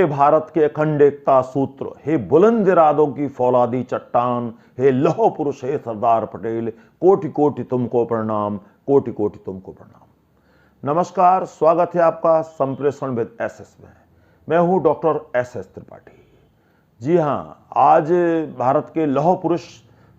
हे भारत के अखंड एकता सूत्र, हे बुलंद इरादों की फौलादी चट्टान, हे लौह पुरुष, हे सरदार पटेल, कोटि कोटि तुमको प्रणाम, कोटि कोटि तुमको प्रणाम। नमस्कार, स्वागत है आपका संप्रेषण विद एसएस में। मैं हूं डॉक्टर एसएस त्रिपाठी। जी हां, आज भारत के लौह पुरुष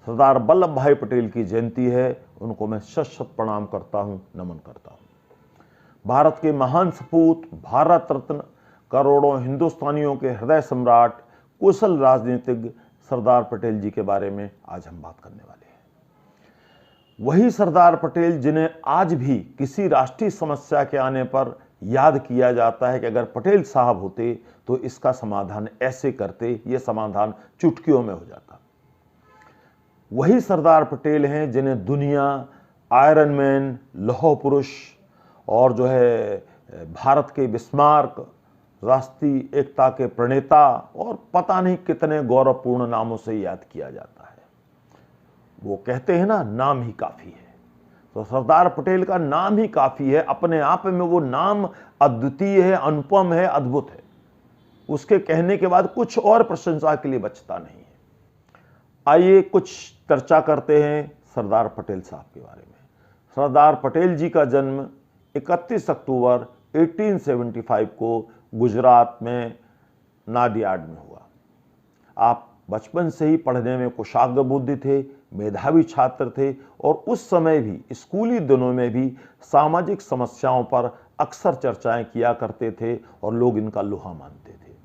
सरदार वल्लभ भाई पटेल की जयंती है। उनको मैं शत शत प्रणाम करता हूं, नमन करता हूं। भारत के महान सपूत, भारत रत्न, करोड़ों हिंदुस्तानियों के हृदय सम्राट, कुशल राजनीतिज्ञ सरदार पटेल जी के बारे में आज हम बात करने वाले हैं। वही सरदार पटेल जिन्हें आज भी किसी राष्ट्रीय समस्या के आने पर याद किया जाता है कि अगर पटेल साहब होते तो इसका समाधान ऐसे करते, ये समाधान चुटकियों में हो जाता। वही सरदार पटेल हैं जिन्हें दुनिया आयरन मैन, लौह पुरुष और जो है भारत के बिस्मार्क, राष्ट्रीय एकता के प्रणेता और पता नहीं कितने गौरवपूर्ण नामों से याद किया जाता है। वो कहते हैं ना, नाम ही काफी है। तो सरदार पटेल का नाम ही काफी है। अपने आप में वो नाम अद्वितीय है, अनुपम है, अद्भुत है। उसके कहने के बाद कुछ और प्रशंसा के लिए बचता नहीं है। आइए कुछ चर्चा करते हैं सरदार पटेल साहब के बारे में। सरदार पटेल जी का जन्म 31 अक्टूबर 1875 को गुजरात में नाडियाड में हुआ। आप बचपन से ही पढ़ने में कुशाग्र बुद्धि थे, मेधावी छात्र थे और उस समय भी स्कूली दिनों में भी सामाजिक समस्याओं पर अक्सर चर्चाएं किया करते थे और लोग इनका लोहा मानते थे।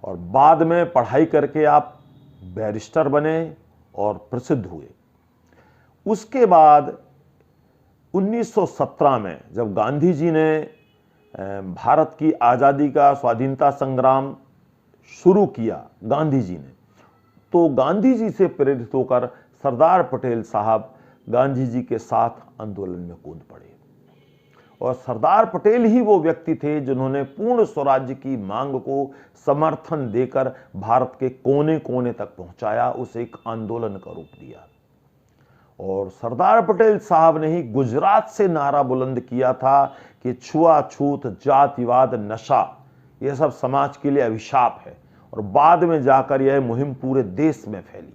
और बाद में पढ़ाई करके आप बैरिस्टर बने और प्रसिद्ध हुए। उसके बाद 1917 में जब गांधी जी ने भारत की आज़ादी का स्वाधीनता संग्राम शुरू किया गांधी जी ने, तो गांधी जी से प्रेरित होकर सरदार पटेल साहब गांधी जी के साथ आंदोलन में कूद पड़े। और सरदार पटेल ही वो व्यक्ति थे जिन्होंने पूर्ण स्वराज्य की मांग को समर्थन देकर भारत के कोने कोने तक पहुंचाया, उसे एक आंदोलन का रूप दिया। और सरदार पटेल साहब ने ही गुजरात से नारा बुलंद किया था कि छुआछूत, जातिवाद, नशा यह सब समाज के लिए अभिशाप है। और बाद में जाकर यह मुहिम पूरे देश में फैली,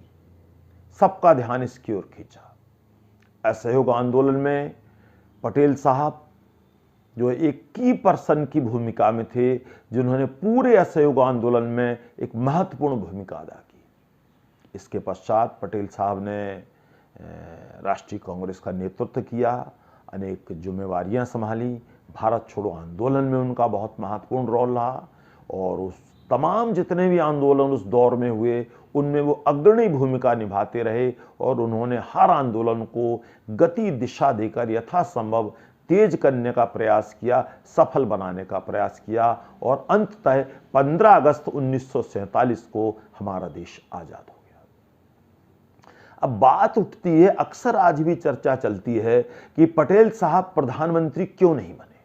सबका ध्यान इसकी ओर खींचा। असहयोग आंदोलन में पटेल साहब जो एक की पर्सन की भूमिका में थे, जिन्होंने पूरे असहयोग आंदोलन में एक महत्वपूर्ण भूमिका अदा की। इसके पश्चात पटेल साहब ने राष्ट्रीय कांग्रेस का नेतृत्व किया, अनेक जिम्मेवारियां संभाली। भारत छोड़ो आंदोलन में उनका बहुत महत्वपूर्ण रोल रहा और उस तमाम जितने भी आंदोलन उस दौर में हुए उनमें वो अग्रणी भूमिका निभाते रहे और उन्होंने हर आंदोलन को गति दिशा देकर यथासंभव तेज करने का प्रयास किया, सफल बनाने का प्रयास किया और अंततः 15 अगस्त 1947 को हमारा देश आजाद हो गया। अब बात उठती है, अक्सर आज भी चर्चा चलती है कि पटेल साहब प्रधानमंत्री क्यों नहीं बने।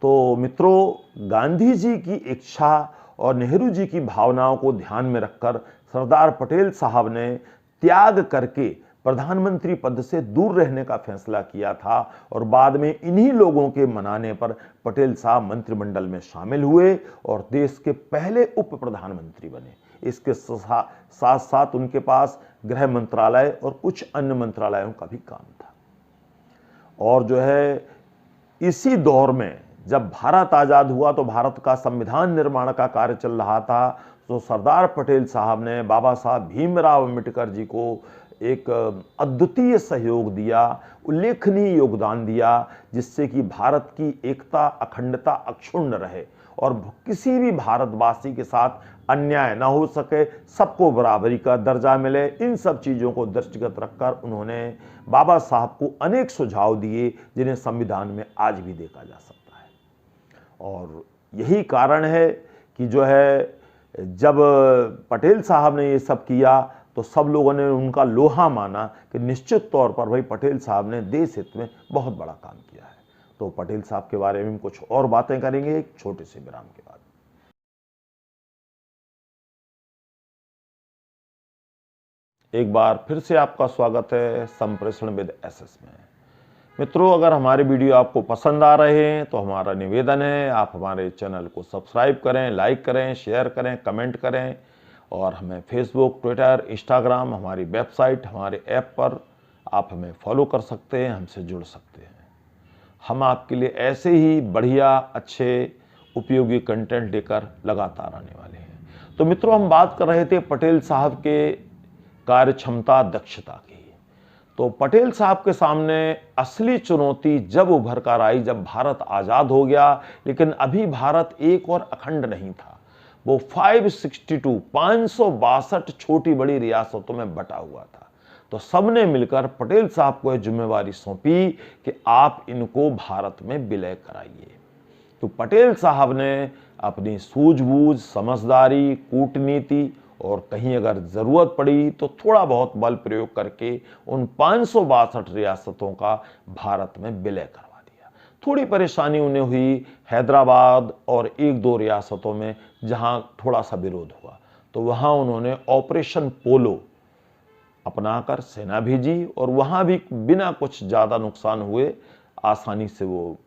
तो मित्रों, गांधी जी की इच्छा और नेहरू जी की भावनाओं को ध्यान में रखकर सरदार पटेल साहब ने त्याग करके प्रधानमंत्री पद से दूर रहने का फैसला किया था और बाद में इन्हीं लोगों के मनाने पर पटेल साहब मंत्रिमंडल में शामिल हुए और देश के पहले उप प्रधानमंत्री बने। इसके साथ साथ उनके पास गृह मंत्रालय और कुछ अन्य मंत्रालयों का भी काम था। और जो है इसी दौर में जब भारत आजाद हुआ तो भारत का संविधान निर्माण का कार्य चल रहा था, तो सरदार पटेल साहब ने बाबा साहब भीमराव अम्बेडकर जी को एक अद्वितीय सहयोग दिया, उल्लेखनीय योगदान दिया, जिससे कि भारत की एकता, अखंडता अक्षुण्ण रहे और किसी भी भारतवासी के साथ अन्याय ना हो सके, सबको बराबरी का दर्जा मिले। इन सब चीज़ों को दृष्टिगत रखकर उन्होंने बाबा साहब को अनेक सुझाव दिए जिन्हें संविधान में आज भी देखा जा सकता है। और यही कारण है कि जो है जब पटेल साहब ने ये सब किया तो सब लोगों ने उनका लोहा माना कि निश्चित तौर पर भाई पटेल साहब ने देश हित में बहुत बड़ा काम किया है। तो पटेल साहब के बारे में कुछ और बातें करेंगे एक छोटे से विराम के बाद। एक बार फिर से आपका स्वागत है संप्रेषण विद एसएस में। मित्रों, अगर हमारे वीडियो आपको पसंद आ रहे हैं तो हमारा निवेदन है आप हमारे चैनल को सब्सक्राइब करें, लाइक करें, शेयर करें, कमेंट करें और हमें फेसबुक, ट्विटर, इंस्टाग्राम, हमारी वेबसाइट, हमारे ऐप पर आप हमें फॉलो कर सकते हैं, हमसे जुड़ सकते हैं। हम आपके लिए ऐसे ही बढ़िया, अच्छे, उपयोगी कंटेंट लेकर लगातार आने वाले हैं। तो मित्रों, हम बात कर रहे थे पटेल साहब के कार्य क्षमता, दक्षता की। तो पटेल साहब के सामने असली चुनौती जब उभर कर आई, जब भारत आज़ाद हो गया, लेकिन अभी भारत एक और अखंड नहीं था। वो 562 छोटी बड़ी रियासतों में बटा हुआ था। तो सबने मिलकर पटेल साहब को यह जिम्मेवारी सौंपी कि आप इनको भारत में विलय कराइए। तो पटेल साहब ने अपनी सूझबूझ, समझदारी, कूटनीति और कहीं अगर ज़रूरत पड़ी तो थोड़ा बहुत बल प्रयोग करके उन 562 रियासतों का भारत में विलय करवा दिया। थोड़ी परेशानी उन्हें हुई हैदराबाद और एक दो रियासतों में, जहां थोड़ा सा विरोध हुआ, तो वहां उन्होंने ऑपरेशन पोलो अपनाकर सेना भेजी और वहां भी बिना कुछ ज़्यादा नुकसान हुए आसानी से वो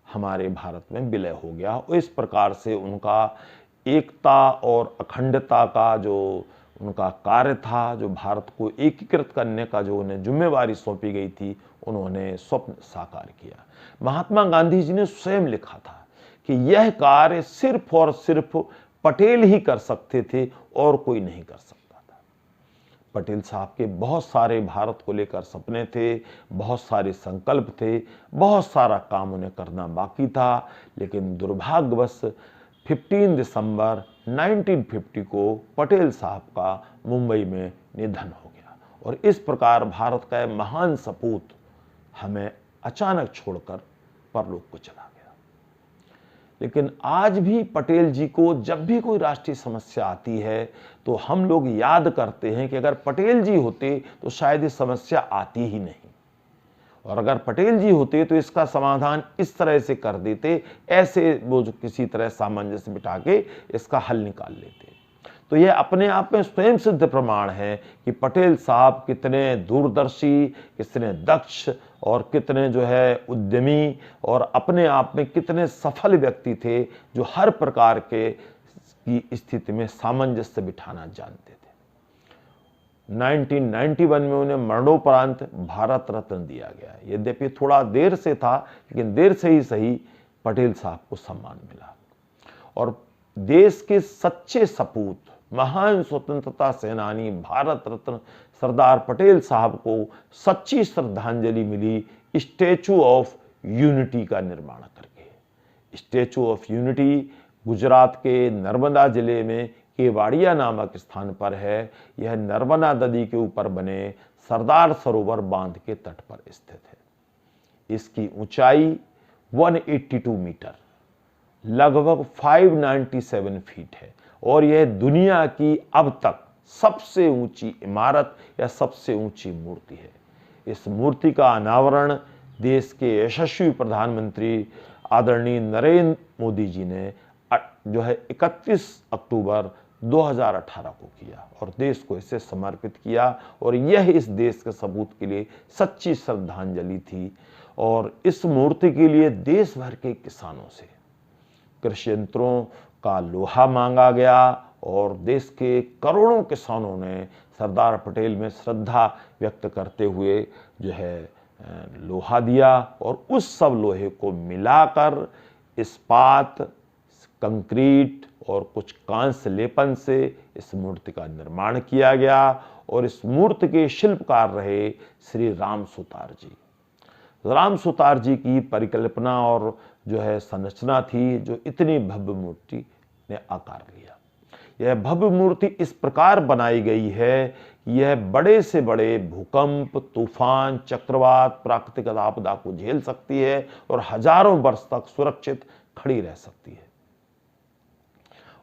हमारे भारत में विलय हो गया। और इस प्रकार से उनका एकता और अखंडता का जो उनका कार्य था, जो भारत को एकीकृत करने का जो उन्हें जिम्मेवारी सौंपी गई थी, उन्होंने स्वप्न साकार किया। महात्मा गांधी जी ने स्वयं लिखा था कि यह कार्य सिर्फ और सिर्फ पटेल ही कर सकते थे और कोई नहीं कर सकता था। पटेल साहब के बहुत सारे भारत को लेकर सपने थे, बहुत सारे संकल्प थे, बहुत सारा काम उन्हें करना बाकी था, लेकिन दुर्भाग्यवश 15 दिसंबर 1950 को पटेल साहब का मुंबई में निधन हो गया और इस प्रकार भारत का महान सपूत हमें अचानक छोड़कर परलोक को चला गया। लेकिन आज भी पटेल जी को जब भी कोई राष्ट्रीय समस्या आती है तो हम लोग याद करते हैं कि अगर पटेल जी होते तो शायद ये समस्या आती ही नहीं, और अगर पटेल जी होते तो इसका समाधान इस तरह से कर देते, ऐसे वो जो किसी तरह सामंजस्य बिठा के इसका हल निकाल लेते। तो यह अपने आप में स्वयं सिद्ध प्रमाण है कि पटेल साहब कितने दूरदर्शी, कितने दक्ष और कितने जो है उद्यमी और अपने आप में कितने सफल व्यक्ति थे, जो हर प्रकार के की स्थिति में सामंजस्य बिठाना जानते थे। 1991 में उन्हें मरणोपरांत भारत रत्न दिया गया। यद्यपि थोड़ा देर से था, लेकिन देर से ही सही पटेल साहब को सम्मान मिला। और देश के सच्चे सपूत, महान स्वतंत्रता सेनानी, भारत रत्न सरदार पटेल साहब को सच्ची श्रद्धांजलि मिली स्टैचू ऑफ यूनिटी का निर्माण करके। स्टैचू ऑफ यूनिटी गुजरात के नर्मदा जिले में केवाड़िया नामक स्थान पर है। यह नर्मदा नदी के ऊपर बने सरदार सरोवर बांध के तट पर स्थित है। इसकी ऊंचाई 182 मीटर, लगभग 597 फीट है और यह दुनिया की अब तक सबसे ऊंची इमारत या सबसे ऊंची मूर्ति है। इस मूर्ति का अनावरण देश के यशस्वी प्रधानमंत्री आदरणीय नरेंद्र मोदी जी ने जो है 31 अक्टूबर 2018 को किया और देश को इसे समर्पित किया। और यह इस देश के सबूत के लिए सच्ची श्रद्धांजलि थी। और इस मूर्ति के लिए देश भर के किसानों से कृषि यंत्रों का लोहा मांगा गया और देश के करोड़ों किसानों ने सरदार पटेल में श्रद्धा व्यक्त करते हुए जो है लोहा दिया और उस सब लोहे को मिलाकर इस्पात, कंक्रीट और कुछ कांस्य लेपन से इस मूर्ति का निर्माण किया गया। और इस मूर्ति के शिल्पकार रहे श्री राम सुतार जी। राम सुतार जी की परिकल्पना और जो है संरचना थी जो इतनी भव्य मूर्ति ने आकार लिया। यह भव्य मूर्ति इस प्रकार बनाई गई है कि यह बड़े से बड़े भूकंप, तूफान, चक्रवात, प्राकृतिक आपदा को झेल सकती है और हजारों वर्ष तक सुरक्षित खड़ी रह सकती है।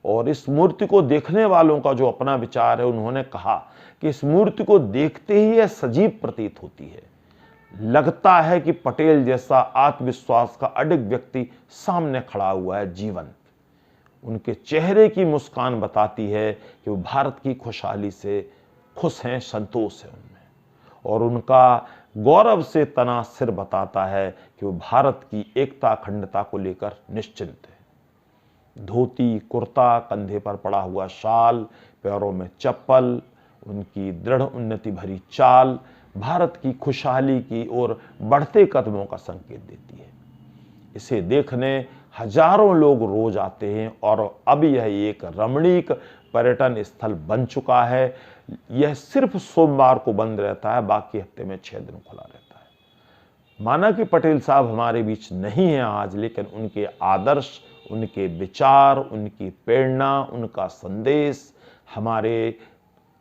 और इस मूर्ति को देखने वालों का जो अपना विचार है, उन्होंने कहा कि इस मूर्ति को देखते ही यह सजीव प्रतीत होती है। लगता है कि पटेल जैसा आत्मविश्वास का अडिग व्यक्ति सामने खड़ा हुआ है, जीवंत। उनके चेहरे की मुस्कान बताती है कि वो भारत की खुशहाली से खुश हैं, संतोष है उनमें। और उनका गौरव से तना सिर बताता है कि वो भारत की एकता अखंडता को लेकर निश्चिंत है। धोती कुर्ता, कंधे पर पड़ा हुआ शाल, पैरों में चप्पल, उनकी दृढ़ उन्नति भरी चाल भारत की खुशहाली की ओर बढ़ते कदमों का संकेत देती है। इसे देखने हजारों लोग रोज आते हैं और अब यह एक रमणीक पर्यटन स्थल बन चुका है। यह सिर्फ सोमवार को बंद रहता है, बाकी हफ्ते में 6 दिन खुला रहता है। माना कि पटेल साहब हमारे बीच नहीं है आज, लेकिन उनके आदर्श, उनके विचार, उनकी प्रेरणा, उनका संदेश हमारे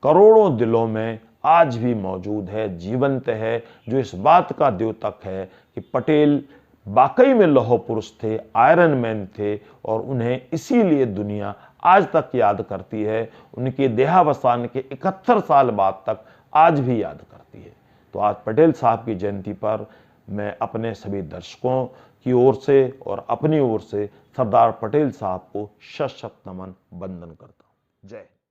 करोड़ों दिलों में आज भी मौजूद है, जीवंत है, जो इस बात का द्योतक है कि पटेल वाकई में लौह पुरुष थे, आयरन मैन थे, और उन्हें इसीलिए दुनिया आज तक याद करती है। उनके देहावसान के 71 साल बाद तक आज भी याद करती है। तो आज पटेल साहब की जयंती पर मैं अपने सभी दर्शकों की ओर से और अपनी ओर से सरदार पटेल साहब को शत शत नमन, वंदन करता हूँ। जय हिंद।